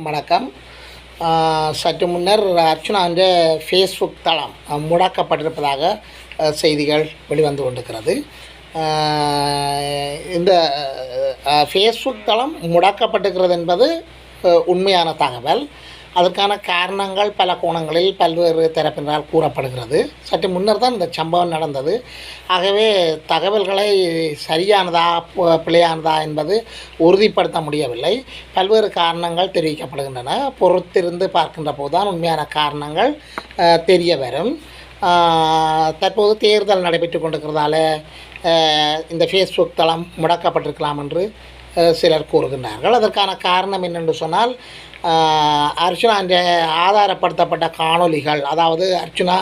வணக்கம். சற்று முன்னர் அர்ச்சனாவின் ஃபேஸ்புக் தளம் முடக்கப்பட்டிருப்பதாக செய்திகள் வெளிவந்து கொண்டிருக்கிறது. இந்த ஃபேஸ்புக் தளம் முடக்கப்பட்டிருக்கிறது என்பது உண்மையான தகவல். அதற்கான காரணங்கள் பல கோணங்களில் பல்வேறு தரப்பினரால் கூறப்படுகிறது. சற்று முன்னர் தான் இந்த சம்பவம் நடந்தது. ஆகவே தகவல்களை சரியானதா பிழையானதா என்பது உறுதிப்படுத்த முடியவில்லை. பல்வேறு காரணங்கள் தெரிவிக்கப்படுகின்றன. பொறுத்திருந்து பார்க்கின்ற போது தான் உண்மையான காரணங்கள் தெரிய வரும். தற்போது தேர்தல் நடைபெற்று கொண்டிருக்கிறதால இந்த ஃபேஸ்புக் தளம் முடக்கப்பட்டிருக்கலாம் என்று சிலர் கூறுகின்றார்கள். அதற்கான காரணம் என்னென்று சொன்னால், அர்ச்சனா ஆதாரப்படுத்தப்பட்ட காணொலிகள், அதாவது அர்ச்சனா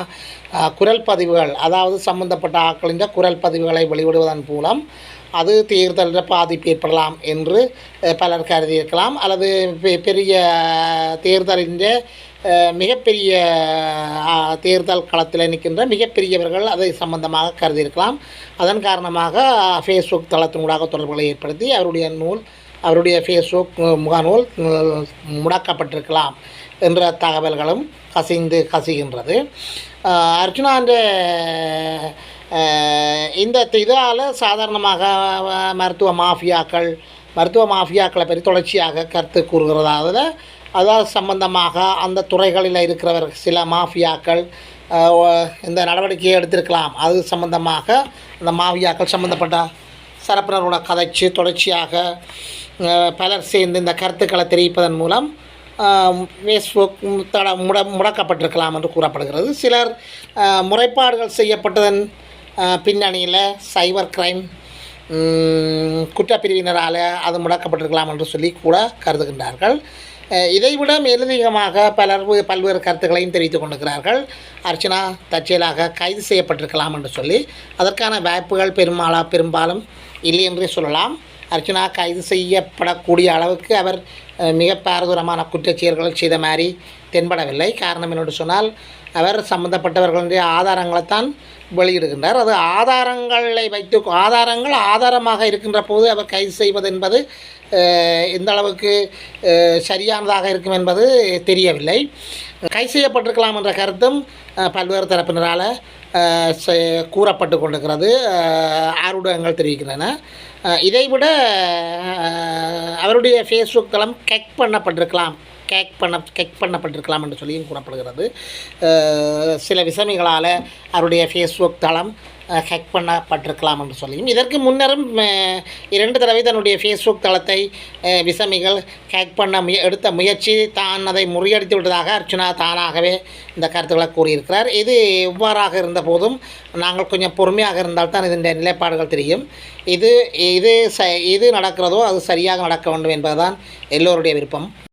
குரல் பதிவுகள், அதாவது சம்பந்தப்பட்ட ஆட்களின் குரல் பதிவுகளை வெளியிடுவதன் மூலம் அது தேர்தலில் பாதிப்பு ஏற்படலாம் என்று பலர் கருதியிருக்கலாம். அல்லது பெரிய தேர்தலின் மிகப்பெரிய தேர்தல் களத்தில் நிற்கின்ற மிகப்பெரியவர்கள் அதை சம்பந்தமாக கருதியிருக்கலாம். அதன் காரணமாக ஃபேஸ்புக் தளத்தினூடாக தொடர்புகளை ஏற்படுத்தி அவருடைய ஃபேஸ்புக் முகநூல் முடக்கப்பட்டிருக்கலாம் என்ற தகவல்களும் கசிகின்றது. அர்ச்சனான்ற இந்த இதால் சாதாரணமாக மருத்துவ மாஃபியாக்களை பற்றி தொடர்ச்சியாக கருத்து கூறுகிறதாவது, அதாவது சம்பந்தமாக அந்த துறைகளில் இருக்கிறவர் சில மாஃபியாக்கள் இந்த நடவடிக்கையை எடுத்திருக்கலாம். அது சம்பந்தமாக அந்த மாஃபியாக்கள் சம்பந்தப்பட்ட சரப்பினரோட கதைச்சு தொடர்ச்சியாக பலர் சேர்ந்து இந்த கருத்துக்களை தெரிவிப்பதன் மூலம் ஃபேஸ்புக் முடக்கப்பட்டிருக்கலாம் என்று கூறப்படுகிறது. சிலர் முறைப்பாடுகள் செய்யப்பட்டதன் பின்னணியில் சைபர் கிரைம் குற்றப்பிரிவினரால் அது முடக்கப்பட்டிருக்கலாம் என்று சொல்லி கூட கருதுகின்றார்கள். இதைவிட மேலதிகமாக பல்வேறு கருத்துக்களையும் தெரிவித்துக் கொண்டிருக்கிறார்கள். அர்ச்சனா தற்செயலாக கைது செய்யப்பட்டிருக்கலாம் என்று சொல்லி. அதற்கான வாய்ப்புகள் பெரும்பாலும் இல்லை என்றே சொல்லலாம். அர்ச்சனா கைது செய்யப்படக்கூடிய அளவுக்கு அவர் மிக பாரதூரமான குற்றச்செயல்கள் செய்த மாதிரி தென்படவில்லை. காரணம் என்னென்று சொன்னால், அவர் சம்பந்தப்பட்டவர்களுடைய ஆதாரங்களைத்தான் வெளியிடுகின்றார். அது ஆதாரங்கள் ஆதாரமாக இருக்கின்ற போது அவர் கைது செய்வது என்பது எந்த அளவுக்கு சரியானதாக இருக்கும் என்பது தெரியவில்லை. கைது செய்யப்பட்டிருக்கலாம் என்ற கருத்தும் பல்வேறு தரப்பினரால் கூறப்பட்டு கொண்டிருக்கிறது, ஆர்வங்கள் தெரிவிக்கின்றன. இதைவிட அவருடைய ஃபேஸ்புக் தளம் கேக் பண்ணப்பட்டிருக்கலாம் என்று சொல்லியும் கூறப்படுகிறது. சில விசமிகளால் அவருடைய ஃபேஸ்புக் தளம் ஹேக் பண்ணப்பட்டிருக்கலாம் என்று சொல்லியும், இதற்கு முன்னரும் 2 தடவை தன்னுடைய ஃபேஸ்புக் தளத்தை விசமிகள் ஹேக் பண்ண எடுத்த முயற்சி தான் அதை முறியடித்து விட்டதாக அர்ச்சனா தானாகவே இந்த கருத்துக்களை கூறியிருக்கிறார். இது எவ்வாறாக இருந்த போதும் நாங்கள் கொஞ்சம் பொறுமையாக இருந்தால்தான் இதன் நிலைப்பாடுகள் தெரியும். இது நடக்கிறதோ அது சரியாக நடக்க வேண்டும் என்பதுதான் எல்லோருடைய விருப்பம்.